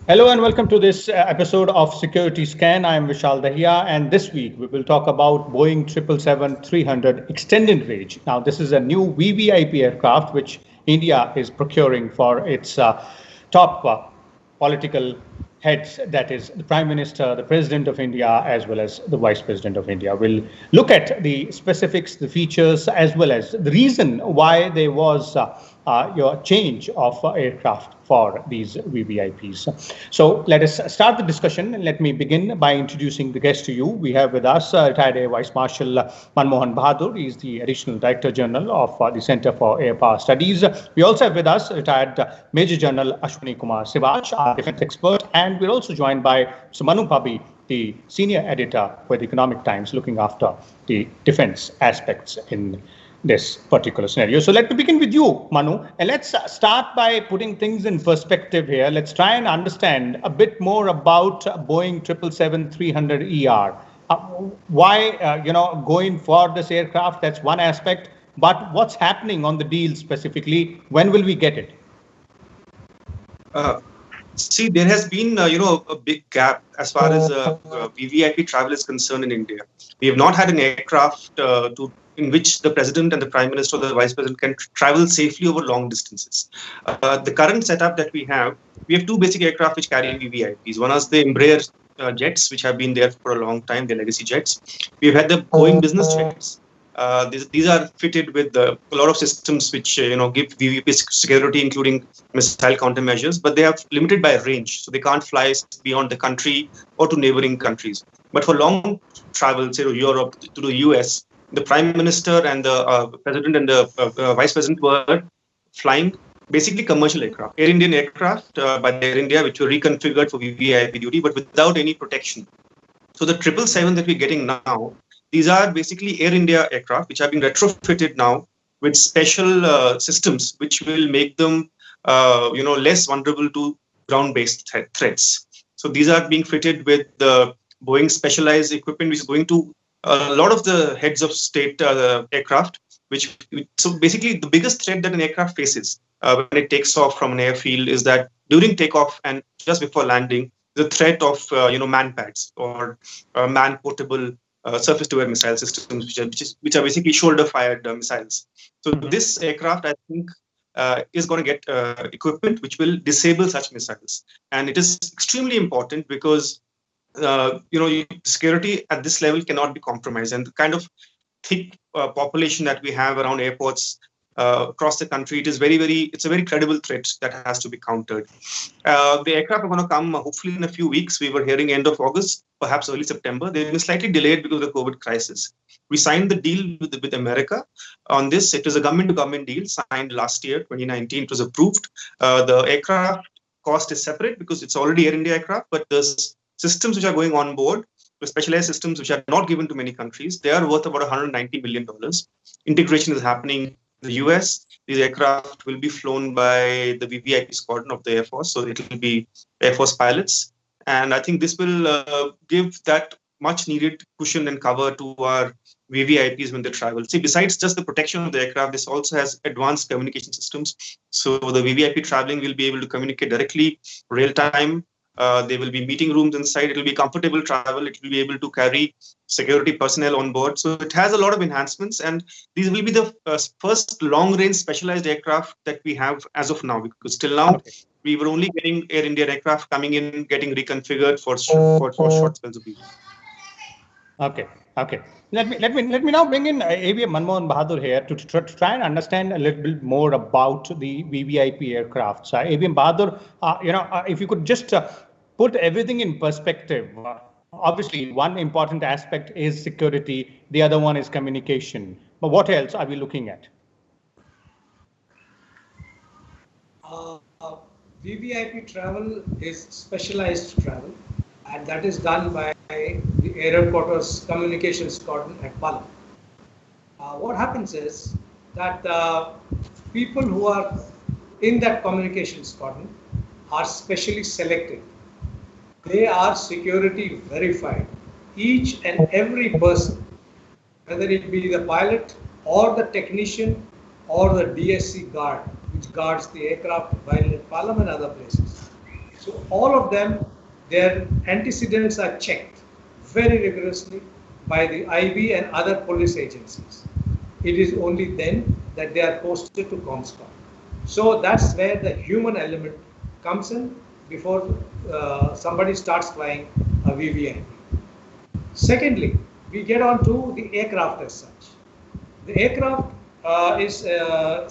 Hello and welcome to this episode of Security Scan. I am Vishal Dahiya, and this week we will talk about Boeing 777-300 extended range. Now, this is a new VVIP aircraft which India is procuring for its top political heads, that is the Prime Minister, the President of India, as well as the Vice President of India. We'll look at the specifics, the features, as well as the reason why there was your change of aircraft for these VVIPs. So let us start the discussion, and let me begin by introducing the guest to you. We have with us retired Air Vice Marshal Manmohan Bahadur. He is the Additional Director General of the Center for Air Power Studies. We also have with us retired Major General Ashwani Kumar Siwach, our defense expert, and we're also joined by Mr. Manu, Pubby, the senior editor for the Economic Times, looking after the defense aspects in this particular scenario. So let me begin with you, Manu, and let's start by putting things in perspective here. Let's try and understand a bit more about Boeing 777-300ER. Why, going for this aircraft? That's one aspect. But what's happening on the deal specifically? When will we get it? See, there has been, a big gap as far as VVIP travel is concerned in India. We have not had an aircraft in which the President and the Prime Minister or the Vice President can travel safely over long distances. The current setup that we have two basic aircraft which carry VVIPs. One is the Embraer jets, which have been there for a long time, the legacy jets. We've had the Boeing business jets. These are fitted with a lot of systems which give VVIP security, including missile countermeasures, but they are limited by range, so they can't fly beyond the country or to neighboring countries. But for long travel, say to Europe, to the US, the Prime Minister and the President and the Vice President were flying basically commercial aircraft, Air Indian aircraft by Air India, which were reconfigured for VVIP duty, but without any protection. So the 777 that we're getting now, these are basically Air India aircraft, which have been retrofitted now with special systems, which will make them, less vulnerable to ground-based threats. So these are being fitted with the Boeing specialized equipment, which is going to a lot of the heads of state aircraft. So basically, the biggest threat that an aircraft faces when it takes off from an airfield is that during takeoff and just before landing, the threat of man-pads or man-portable surface-to-air missile systems, which are basically shoulder-fired missiles. So this aircraft, I think, is going to get equipment which will disable such missiles, and it is extremely important because security at this level cannot be compromised, and the kind of thick population that we have around airports across the country, it's a very credible threat that has to be countered. The aircraft are going to come hopefully in a few weeks. We were hearing end of August, perhaps early September. They've been slightly delayed because of the COVID crisis. We signed the deal with America on this. It was a government-to-government deal signed last year, 2019. It was approved. The aircraft cost is separate because it's already Air India aircraft, but the systems which are going on board, the specialized systems which are not given to many countries, they are worth about $190 million. Integration is happening in the US. These aircraft will be flown by the VVIP squadron of the Air Force, so it will be Air Force pilots. And I think this will give that much needed cushion and cover to our VVIPs when they travel. See, besides just the protection of the aircraft, this also has advanced communication systems. So the VVIP traveling will be able to communicate directly, real time. There will be meeting rooms inside. It will be comfortable travel. It will be able to carry security personnel on board. So it has a lot of enhancements, and these will be the first long-range specialized aircraft that we have as of now. Because till now, we were only getting Air India aircraft coming in, getting reconfigured for short spells of time. Okay. Let me now bring in AVM Manmohan Bahadur here to try and understand a little bit more about the VVIP aircraft. So AVM Bahadur, if you could just put everything in perspective. Obviously, one important aspect is security. The other one is communication. But what else are we looking at? VVIP travel is specialized travel, and that is done by the Air Headquarters Communications Squadron at Palam. What happens is that people who are in that communications squadron are specially selected. They are security verified. Each and every person, whether it be the pilot or the technician or the DSC guard, which guards the aircraft while at Palam and other places. So all of them, their antecedents are checked very rigorously by the IB and other police agencies. It is only then that they are posted to ComScomm. So that's where the human element comes in before somebody starts flying a VVIP. Secondly, we get on to the aircraft as such. The aircraft is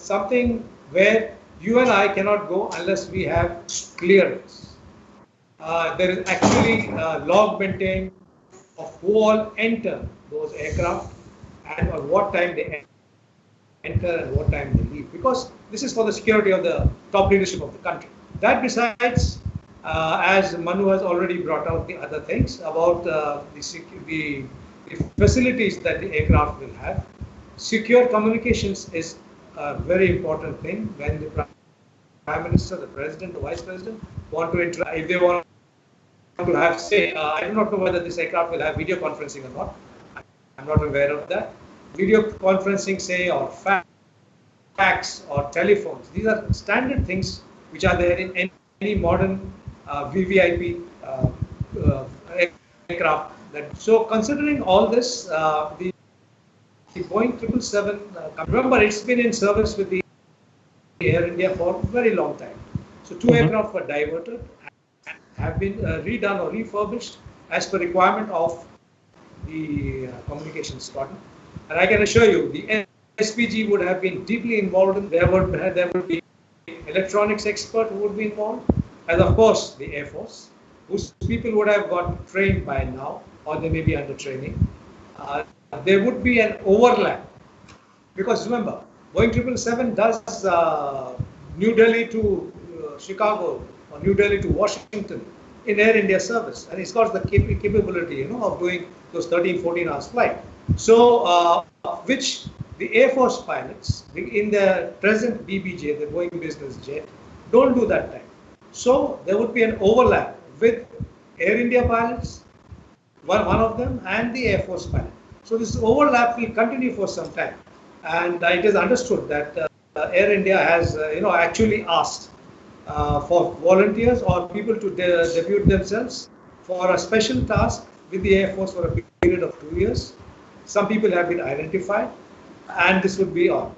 something where you and I cannot go unless we have clearance. There is actually a log maintained of who all enter those aircraft and at what time they enter and what time they leave, because this is for the security of the top leadership of the country. That besides, as Manu has already brought out the other things about the facilities that the aircraft will have. Secure communications is a very important thing when the Prime Minister, the President, the Vice President want to interact. If they want to have, say, I do not know whether this aircraft will have video conferencing or not. I'm not aware of that. Video conferencing, say, or fax or telephones. These are standard things which are there in any modern VVIP aircraft. So considering all this, the Boeing 777, remember it's been in service with the Air India for a very long time. So two aircraft were diverted and have been redone or refurbished as per requirement of the communications department. And I can assure you, the SPG would have been deeply involved in. There would be electronics expert who would be involved, and of course the Air Force, whose people would have got trained by now, or they may be under training. There would be an overlap, because remember, Boeing 777 does New Delhi to Chicago or New Delhi to Washington in Air India service, and it's got the capability, of doing those 13, 14 hours flight. So, which the Air Force pilots in the present BBJ, the Boeing business jet, don't do that time. So there would be an overlap with Air India pilots, one of them, and the Air Force pilot. So this overlap will continue for some time, and it is understood that Air India has, actually asked for volunteers or people to debut themselves for a special task with the Air Force for a period of 2 years. Some people have been identified, and this would be on.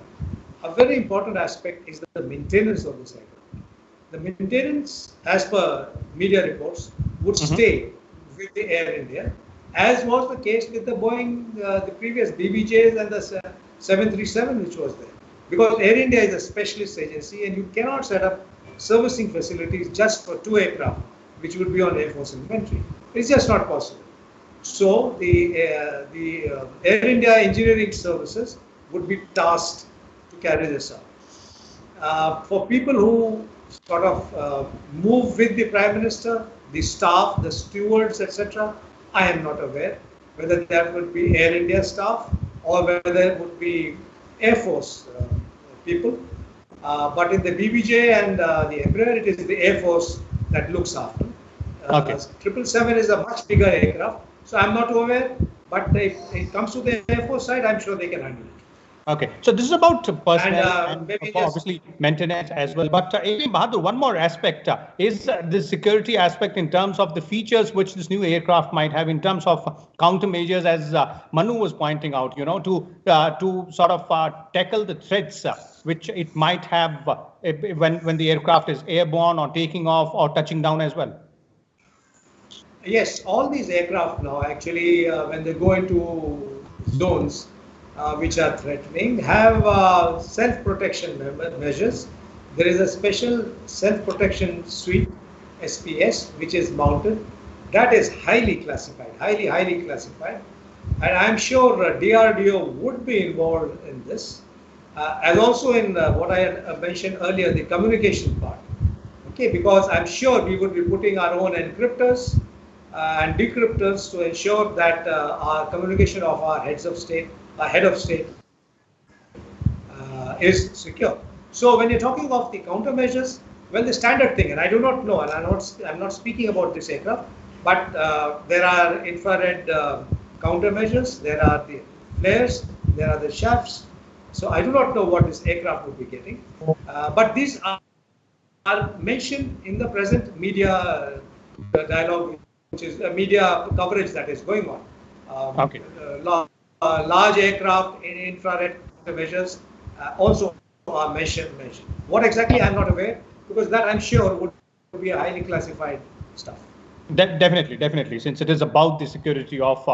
A very important aspect is the maintenance of this aircraft. The maintenance, as per media reports, would stay with the Air India, as was the case with the Boeing, the previous BBJs and the 737 which was there. Because Air India is a specialist agency and you cannot set up servicing facilities just for two aircraft, which would be on Air Force inventory. It's just not possible. So the Air India engineering services would be tasked to carry this out. For people who sort of move with the Prime Minister, the staff, the stewards, etc., I am not aware whether that would be Air India staff or whether it would be Air Force people. But in the BBJ and the Embraer, it is the Air Force that looks after. 777 is a much bigger aircraft, so I'm not aware. But if it comes to the Air Force side, I'm sure they can handle it. Okay, so this is about personnel and obviously maintenance as well. But Bahadur, one more aspect is the security aspect in terms of the features which this new aircraft might have in terms of countermeasures, as Manu was pointing out, to sort of tackle the threats which it might have when the aircraft is airborne or taking off or touching down as well. Yes, all these aircraft now actually, when they go into zones which are threatening, have self-protection measures. There is a special self-protection suite, SPS, which is mounted. That is highly classified, highly classified. And I'm sure DRDO would be involved in this. And also in what I mentioned earlier, the communication part. Okay, because I'm sure we would be putting our own encryptors and decryptors to ensure that our communication of our head of state is secure. So when you're talking of the countermeasures, well, the standard thing, and I do not know, and I'm not speaking about this aircraft, but there are infrared countermeasures, there are the flares, there are the shafts. So I do not know what this aircraft would be getting, but these are are mentioned in the present media dialogue, which is media coverage that is going on. Okay. Large aircraft in infrared measures also are mentioned. What exactly, I'm not aware, because that I'm sure would be a highly classified stuff. Definitely, since it is about the security of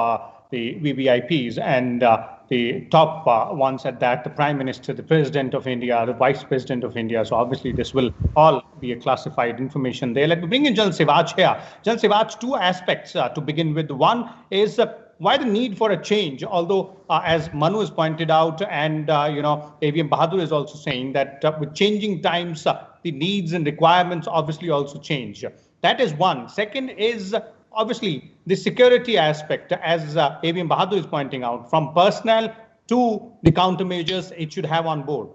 the VVIPs and the top ones at that, the Prime Minister, the President of India, the Vice President of India. So obviously this will all be a classified information there. Let me bring in General Siwach here. General Siwach, two aspects to begin with. One is why the need for a change, although as Manu has pointed out, and AVM Bahadur is also saying that with changing times, the needs and requirements obviously also change. That is one. Second is obviously the security aspect, as AVM Bahadur is pointing out, from personnel to the countermeasures it should have on board.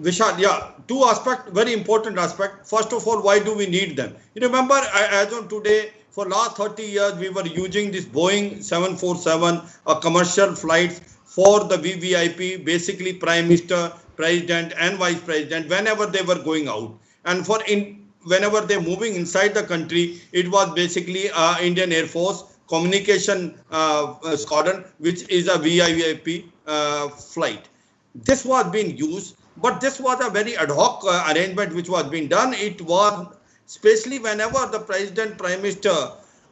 Vishal, yeah, two aspects, very important aspect. First of all, why do we need them? You remember, as on today, for last 30 years, we were using this Boeing 747 commercial flights for the VVIP, basically Prime Minister, President and Vice President, whenever they were going out. And whenever they're moving inside the country, it was basically Indian Air Force communication squadron, which is a VVIP flight. This was being used, but this was a very ad hoc arrangement which was being done. It was especially whenever the President, Prime Minister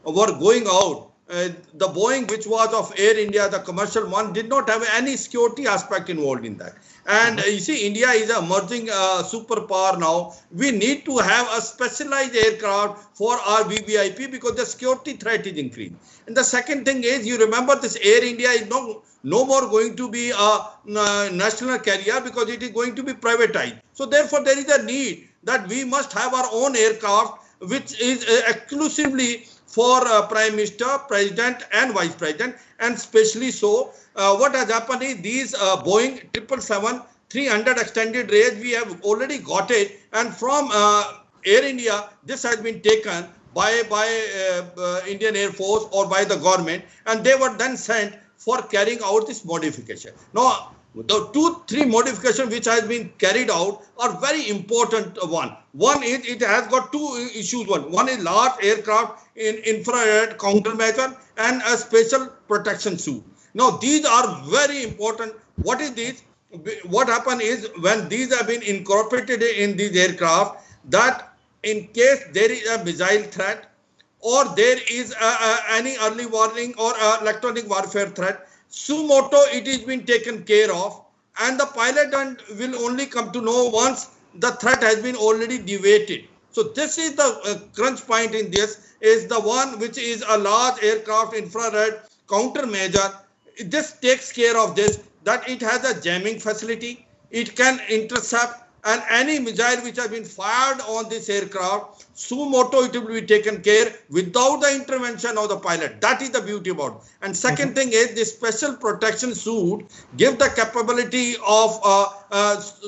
were going out, the Boeing, which was of Air India, the commercial one, did not have any security aspect involved in that. And you see, India is an emerging superpower now. We need to have a specialized aircraft for our VVIP because the security threat is increasing. And the second thing is, you remember this Air India is no more going to be a national carrier because it is going to be privatized. So therefore, there is a need that we must have our own aircraft, which is exclusively for Prime Minister, President and Vice President. And especially so, what has happened is these Boeing 777-300 extended range, we have already got it. And from Air India, this has been taken by Indian Air Force or by the government. And they were then sent for carrying out this modification. Now, the 2-3 modifications which has been carried out are very important. One is it has got two issues. One is large aircraft in infrared countermeasure and a special protection suit. Now, these are very important. What is this? What happened is when these have been incorporated in these aircraft, that in case there is a missile threat or there is any early warning or electronic warfare threat, sumoto it is been taken care of, and the pilot will only come to know once the threat has been already deviated. So this is the crunch point in this, is the one which is a large aircraft infrared countermeasure. This takes care of this, that it has a jamming facility, it can intercept, and any missile which has been fired on this aircraft, sumoto it will be taken care without the intervention of the pilot. That is the beauty about it. And second thing is this special protection suit gives the capability of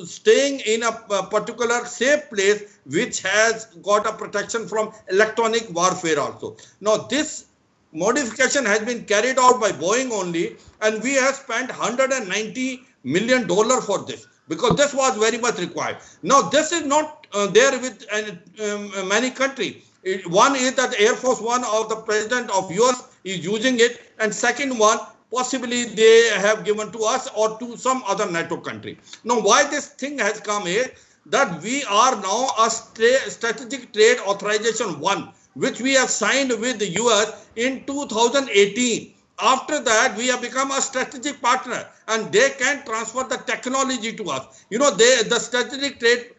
staying in a particular safe place which has got a protection from electronic warfare also. Now this modification has been carried out by Boeing only, and we have spent $190 million for this, because this was very much required. Now, this is not there with many countries. One is that Air Force One of the President of US is using it, and second one, possibly they have given to us or to some other NATO country. Now, why this thing has come is that we are now a strategic trade authorization 1, which we have signed with the US in 2018. After that, we have become a strategic partner, and they can transfer the technology to us. You know, the strategic trade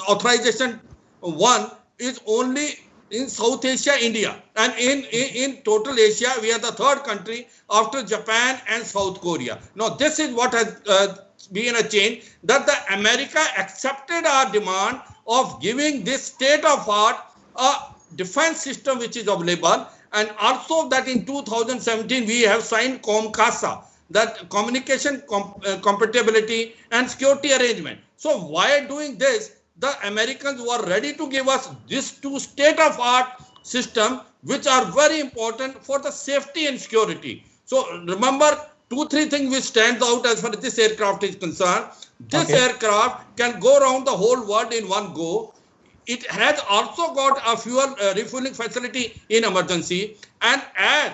authorization 1 is only in South Asia, India, and in total Asia, we are the third country after Japan and South Korea. Now, this is what has been a change, that the America accepted our demand of giving this state-of-art defense system which is available. And also that in 2017, we have signed COMCASA, that communication compatibility and security arrangement. So why doing this? The Americans were ready to give us these two state-of-art systems, which are very important for the safety and security. So remember, two, three things which stands out as far as this aircraft is concerned. This aircraft can go around the whole world in one go. It has also got a fuel refueling facility in emergency. And as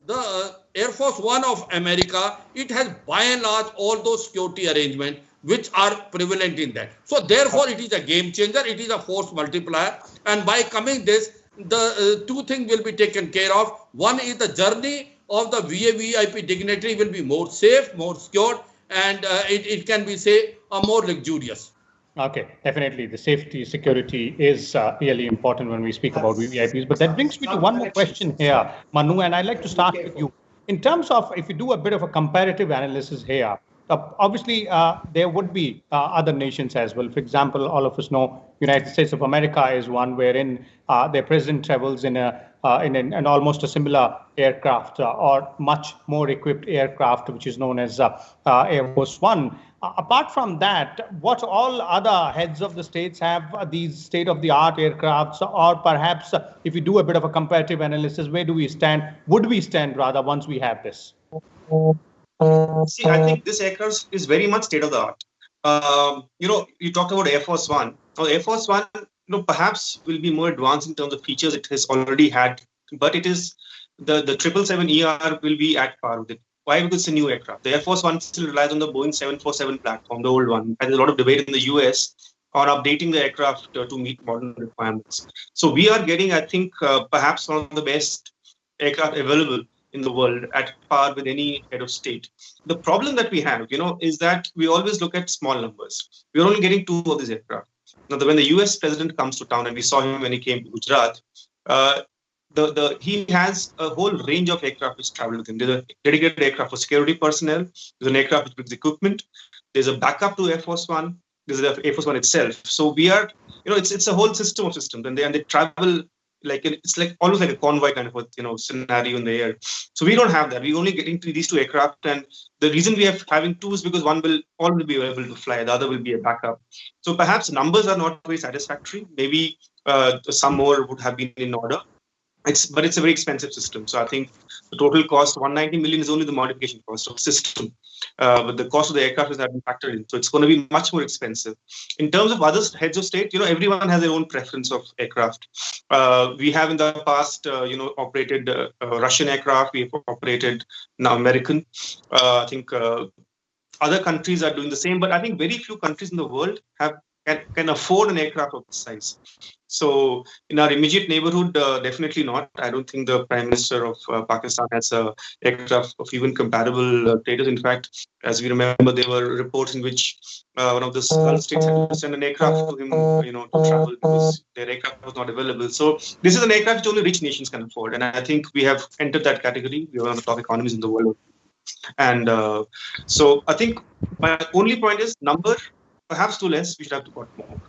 the Air Force One of America, it has by and large all those security arrangements which are prevalent in that. So therefore, it is a game changer. It is a force multiplier. And by coming this, the two things will be taken care of. One is the journey of the VVIP dignitary will be more safe, more secure, and it can be, say, more luxurious. Okay, definitely. The safety, security is really important when we speak about VVIPs. But that brings me to one more question here, Manu, and I'd like to start with you. In terms of, if you do a bit of a comparative analysis here, obviously there would be other nations as well. For example, all of us know United States of America is one wherein their president travels in an almost a similar aircraft or much more equipped aircraft, which is known as Air Force One. Apart from that, what all other heads of the states have these state-of-the-art aircrafts, or perhaps if you do a bit of a comparative analysis, where do we stand? Would we stand rather once we have this? See, I think this aircraft is very much state-of-the-art. You talked about Air Force One. Now, Air Force One, perhaps will be more advanced in terms of features it has already had, but it is the 777ER will be at par with it. Why? Because it's a new aircraft. The Air Force One still relies on the Boeing-747 platform, the old one. And there's a lot of debate in the US on updating the aircraft to meet modern requirements. So we are getting, I think, perhaps one of the best aircraft available in the world at par with any head of state. The problem that we have, is that we always look at small numbers. We're only getting 2 of these aircraft. Now, when the US president comes to town, and we saw him when he came to Gujarat, he has a whole range of aircraft which travel with him. There's a dedicated aircraft for security personnel. There's an aircraft which brings equipment. There's a backup to Air Force One. There's the Air Force One itself. So we are, it's a whole system of systems, and they travel like it's like almost like a convoy kind of a scenario in the air. So we don't have that. We're only getting these 2 aircraft, and the reason we are having 2 is because one will be able to fly, the other will be a backup. So perhaps numbers are not very satisfactory. Maybe some more would have been in order. But it's a very expensive system. So I think the total cost, 190 million, is only the modification cost of the system. But the cost of the aircraft is that been factored in. So it's going to be much more expensive. In terms of other heads of state, everyone has their own preference of aircraft. We have in the past, operated Russian aircraft. We have operated now American. I think other countries are doing the same. But I think very few countries in the world can afford an aircraft of this size. So in our immediate neighborhood, definitely not. I don't think the Prime Minister of Pakistan has an aircraft of even comparable status. In fact, as we remember, there were reports in which one of the Gulf states had to send an aircraft to him, to travel because their aircraft was not available. So this is an aircraft which only rich nations can afford. And I think we have entered that category. We are one of the top economies in the world. And so I think my only point is number, perhaps too less. We should have to put more.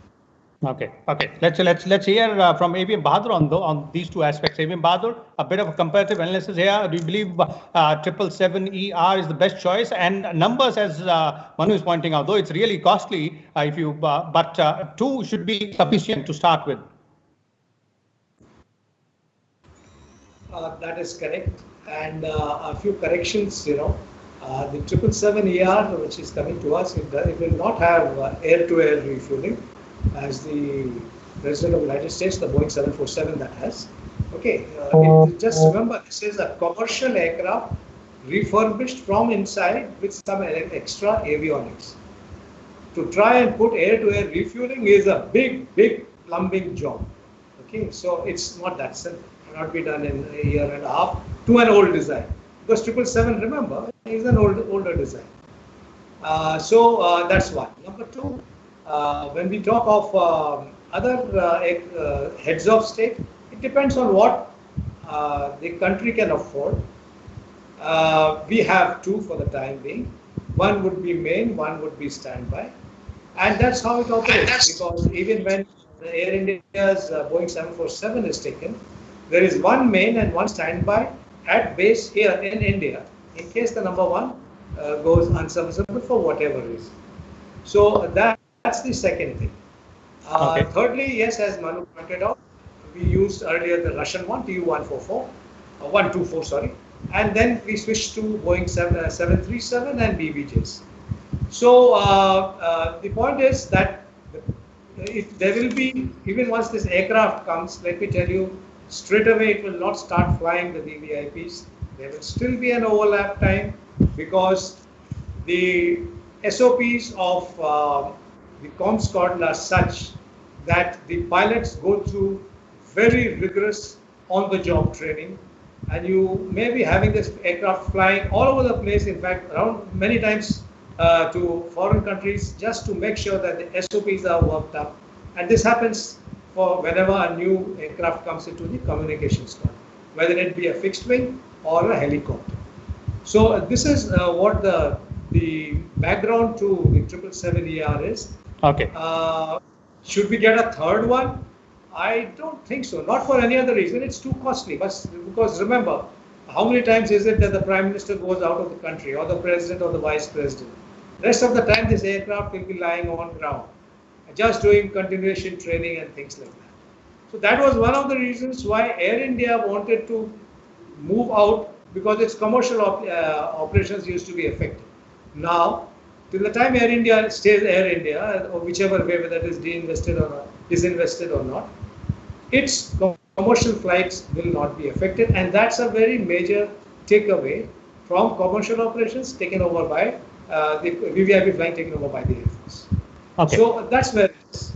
Okay. Let's hear from ABM Bahadur on these 2 aspects. ABM Bahadur, a bit of a comparative analysis here. Do you believe 777ER is the best choice? And numbers, as Manu is pointing out, though it's really costly, but 2 should be sufficient to start with. That is correct. And a few corrections, the 777ER, which is coming to us, it will not have air-to-air refueling. As the President of the United States, the Boeing-747 that has. Okay, just remember, this is a commercial aircraft refurbished from inside with some extra avionics. To try and put air-to-air refueling is a big plumbing job. Okay, so it's not that simple. It cannot be done in a year and a half to an old design. Because 777, remember, is an older design. So that's one. Number 2. When we talk of other heads of state, it depends on what the country can afford. We have 2 for the time being. One would be main, one would be standby. And that's how it operates. Because even when the Air India's Boeing 747 is taken, there is one main and one standby at base here in India, in case the number 1 goes unserviceable for whatever reason. So that's the second thing. Thirdly, yes, as Manu pointed out, we used earlier the Russian one, Tu-124, 124, sorry. and then we switched to Boeing 737 and BVJs. So the point is that if there will be, even once this aircraft comes, let me tell you, straight away it will not start flying the VVIPs. There will still be an overlap time because the SOPs of the Comms Squadron are such that the pilots go through very rigorous on-the-job training, and you may be having this aircraft flying all over the place, in fact, around many times to foreign countries, just to make sure that the SOPs are worked up. And this happens for whenever a new aircraft comes into the communication squad, whether it be a fixed wing or a helicopter. So this is what the background to the 777ER is. Okay. Should we get a third one? I don't think so. Not for any other reason. It's too costly. But because remember, how many times is it that the Prime Minister goes out of the country, or the President or the Vice President? Rest of the time, this aircraft will be lying on ground, just doing continuation training and things like that. So that was one of the reasons why Air India wanted to move out, because its commercial operations used to be affected. Now, till the time Air India stays Air India, or whichever way, whether it is disinvested or not, its commercial flights will not be affected, and that's a very major takeaway from commercial operations taken over by the VVIP flying taken over by the Air Force. Okay. So that's where it is.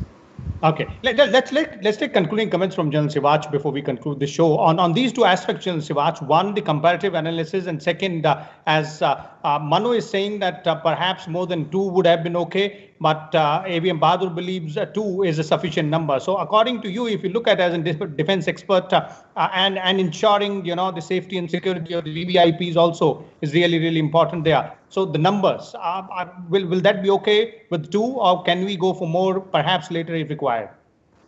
Okay, let's take concluding comments from General Siwach before we conclude the show on these two aspects, General Siwach. One, the comparative analysis, and second, as Manu is saying that perhaps more than two would have been okay, but AVM Bahadur believes two is a sufficient number. So according to you, if you look at as a defense expert and ensuring the safety and security of the VVIPs also is really important there. So the numbers, will that be okay with two, or can we go for more perhaps later if required?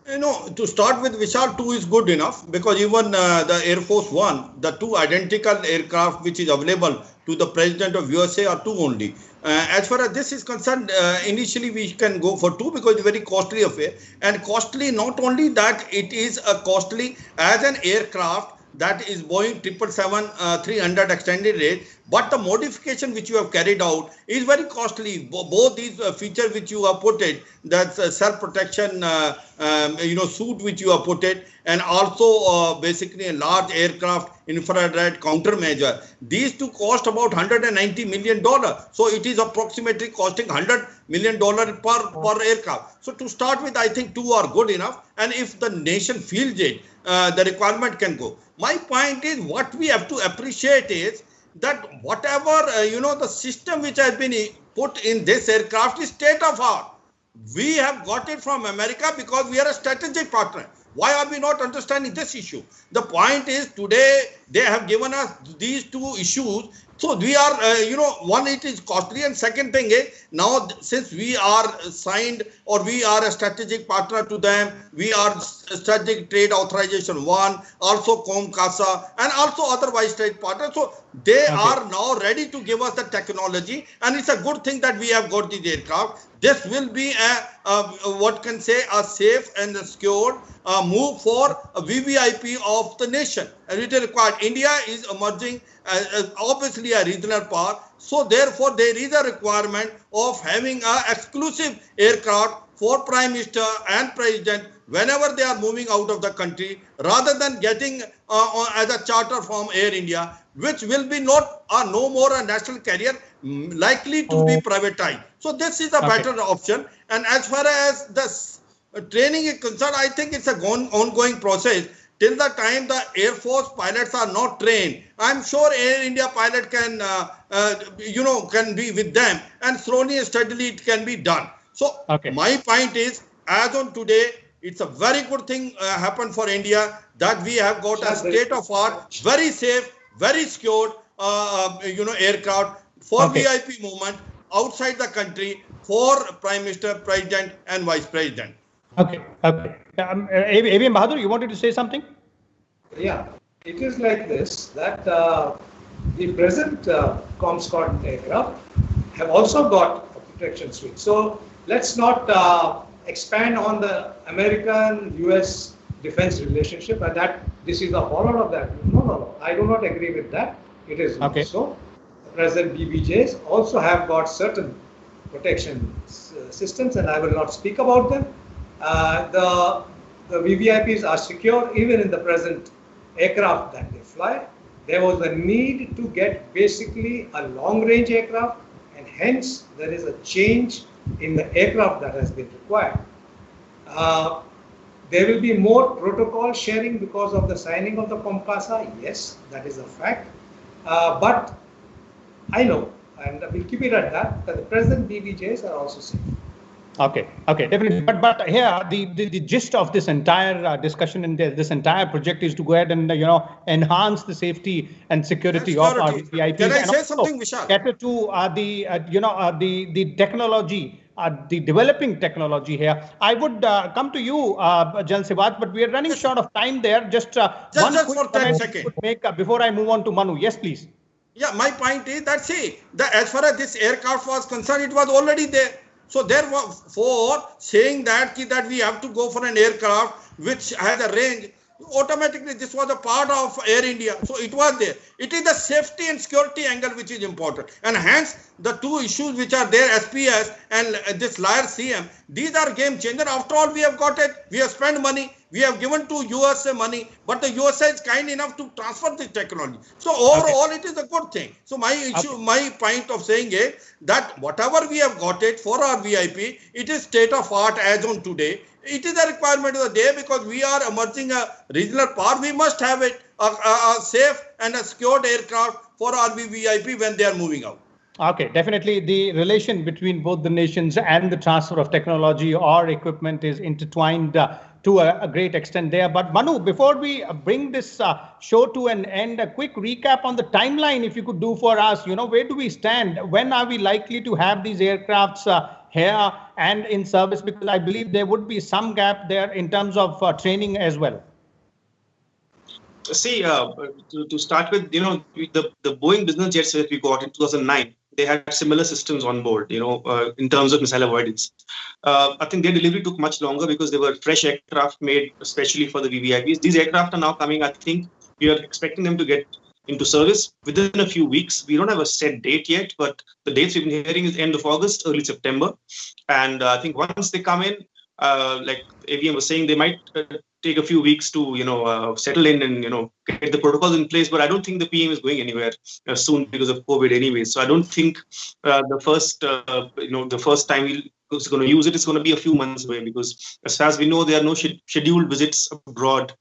To start with, Vishal, 2 is good enough, because even the Air Force One, the 2 identical aircraft which is available to the President of USA are 2 only. As far as this is concerned, initially we can go for 2 because it's a very costly affair. And costly, not only that, it is a costly as an aircraft, that is Boeing 777-300 extended range, but the modification which you have carried out is very costly. Both these features which you have put it, that's self-protection suit which you have put it, and also basically a large aircraft infrared countermeasure. These two cost about $190 million. So it is approximately costing $100 million per aircraft. So to start with, I think 2 are good enough. And if the nation feels it, the requirement can go. My point is, what we have to appreciate is that whatever, the system which has been put in this aircraft is state of art. We have got it from America because we are a strategic partner. Why are we not understanding this issue? The point is, today they have given us these 2 issues. So we are, one, it is costly, and second thing is, now since we are signed or we are a strategic partner to them, we are strategic trade authorization 1, also COMCASA, and also otherwise trade partners. So they are now ready to give us the technology, and it's a good thing that we have got these aircraft. This will be a safe and secured move for a VVIP of the nation. And it is required. India is emerging as obviously a regional power. So therefore, there is a requirement of having an exclusive aircraft for Prime Minister and President whenever they are moving out of the country, rather than getting as a charter from Air India, which will be no more a national carrier, likely to be privatized. So this is a better option. And as far as the training is concerned, I think it's an ongoing process. Till the time the Air Force pilots are not trained, I'm sure Air India pilot can, can be with them, and slowly and steadily it can be done. So my point is, as on today, it's a very good thing happened for India that we have got a state-of-art, very safe, very secured, aircraft for VIP movement outside the country for Prime Minister, President, and Vice President. AVM Bahadur, you wanted to say something? Yeah, it is like this, that the present Comscot aircraft have also got a protection suite. So let's not expand on the American-US defense relationship, and that this is a follower of that. No, I do not agree with that. It is Okay. not so. The present BBJs also have got certain protection systems, and I will not speak about them. The VVIPs are secure even in the present aircraft that they fly. There was a need to get basically a long-range aircraft, and hence there is a change in the aircraft that has been required. There will be more protocol sharing because of the signing of the COMCASA. Yes, that is a fact. But I know, and we'll keep it at that the present BBJs are also safe. Okay, definitely. But here the gist of this entire discussion and this entire project is to go ahead and enhance the safety and security of our VVIPs. Can I and say something, Vishal? Cater to the technology, the developing technology here. I would come to you, Jan Siwach, but we are running short of time there. Just one quick for 10 seconds. Make before I move on to Manu. Yes, please. Yeah, my point is that as far as this aircraft was concerned, it was already there. So therefore, saying that we have to go for an aircraft which has a range, automatically this was a part of Air India. So it was there. It is the safety and security angle which is important. And hence, the two issues which are there, SPS and this liar CM, these are game changer. After all, we have got it. We have spent money. We have given to USA money, but the USA is kind enough to transfer this technology. So overall, it is a good thing. So my issue, my point of saying is that whatever we have got it for our VIP, it is state of art as on today. It is a requirement of the day because we are emerging a regional power. We must have it, a safe and a secured aircraft for our VIP when they are moving out. Okay, definitely the relation between both the nations and the transfer of technology or equipment is intertwined to a great extent there. But Manu, before we bring this show to an end, a quick recap on the timeline, if you could do for us, where do we stand? When are we likely to have these aircrafts here and in service? Because I believe there would be some gap there in terms of training as well. See, to start with, the Boeing business jets that we got in 2009, they had similar systems on board, in terms of missile avoidance. I think their delivery took much longer because they were fresh aircraft made especially for the VVIPs. These aircraft are now coming. I think we are expecting them to get into service within a few weeks. We don't have a set date yet, but the dates we've been hearing is end of August, early September. And I think once they come in, like AVM was saying, they might take a few weeks to settle in and get the protocols in place. But I don't think the PM is going anywhere soon because of COVID anyway. So I don't think the first time we're going to use it is going to be a few months away, because as far as we know, there are no scheduled visits abroad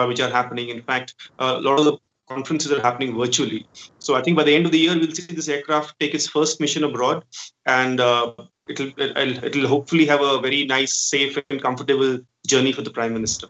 which are happening. In fact, a lot of the conferences are happening virtually. So I think by the end of the year, we'll see this aircraft take its first mission abroad, and it'll hopefully have a very nice, safe and comfortable journey for the Prime Minister.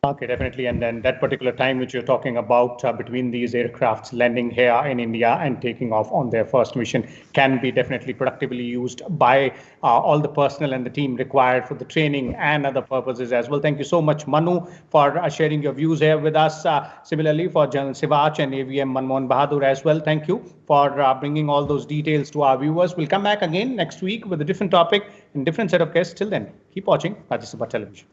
Okay, definitely. And then that particular time which you're talking about between these aircrafts landing here in India and taking off on their first mission can be definitely productively used by all the personnel and the team required for the training and other purposes as well. Thank you so much, Manu, for sharing your views here with us. Similarly, for General Siwach and AVM Manmohan Bahadur as well. Thank you for bringing all those details to our viewers. We'll come back again next week with a different topic and different set of guests. Till then, keep watching Rajya Sabha Television.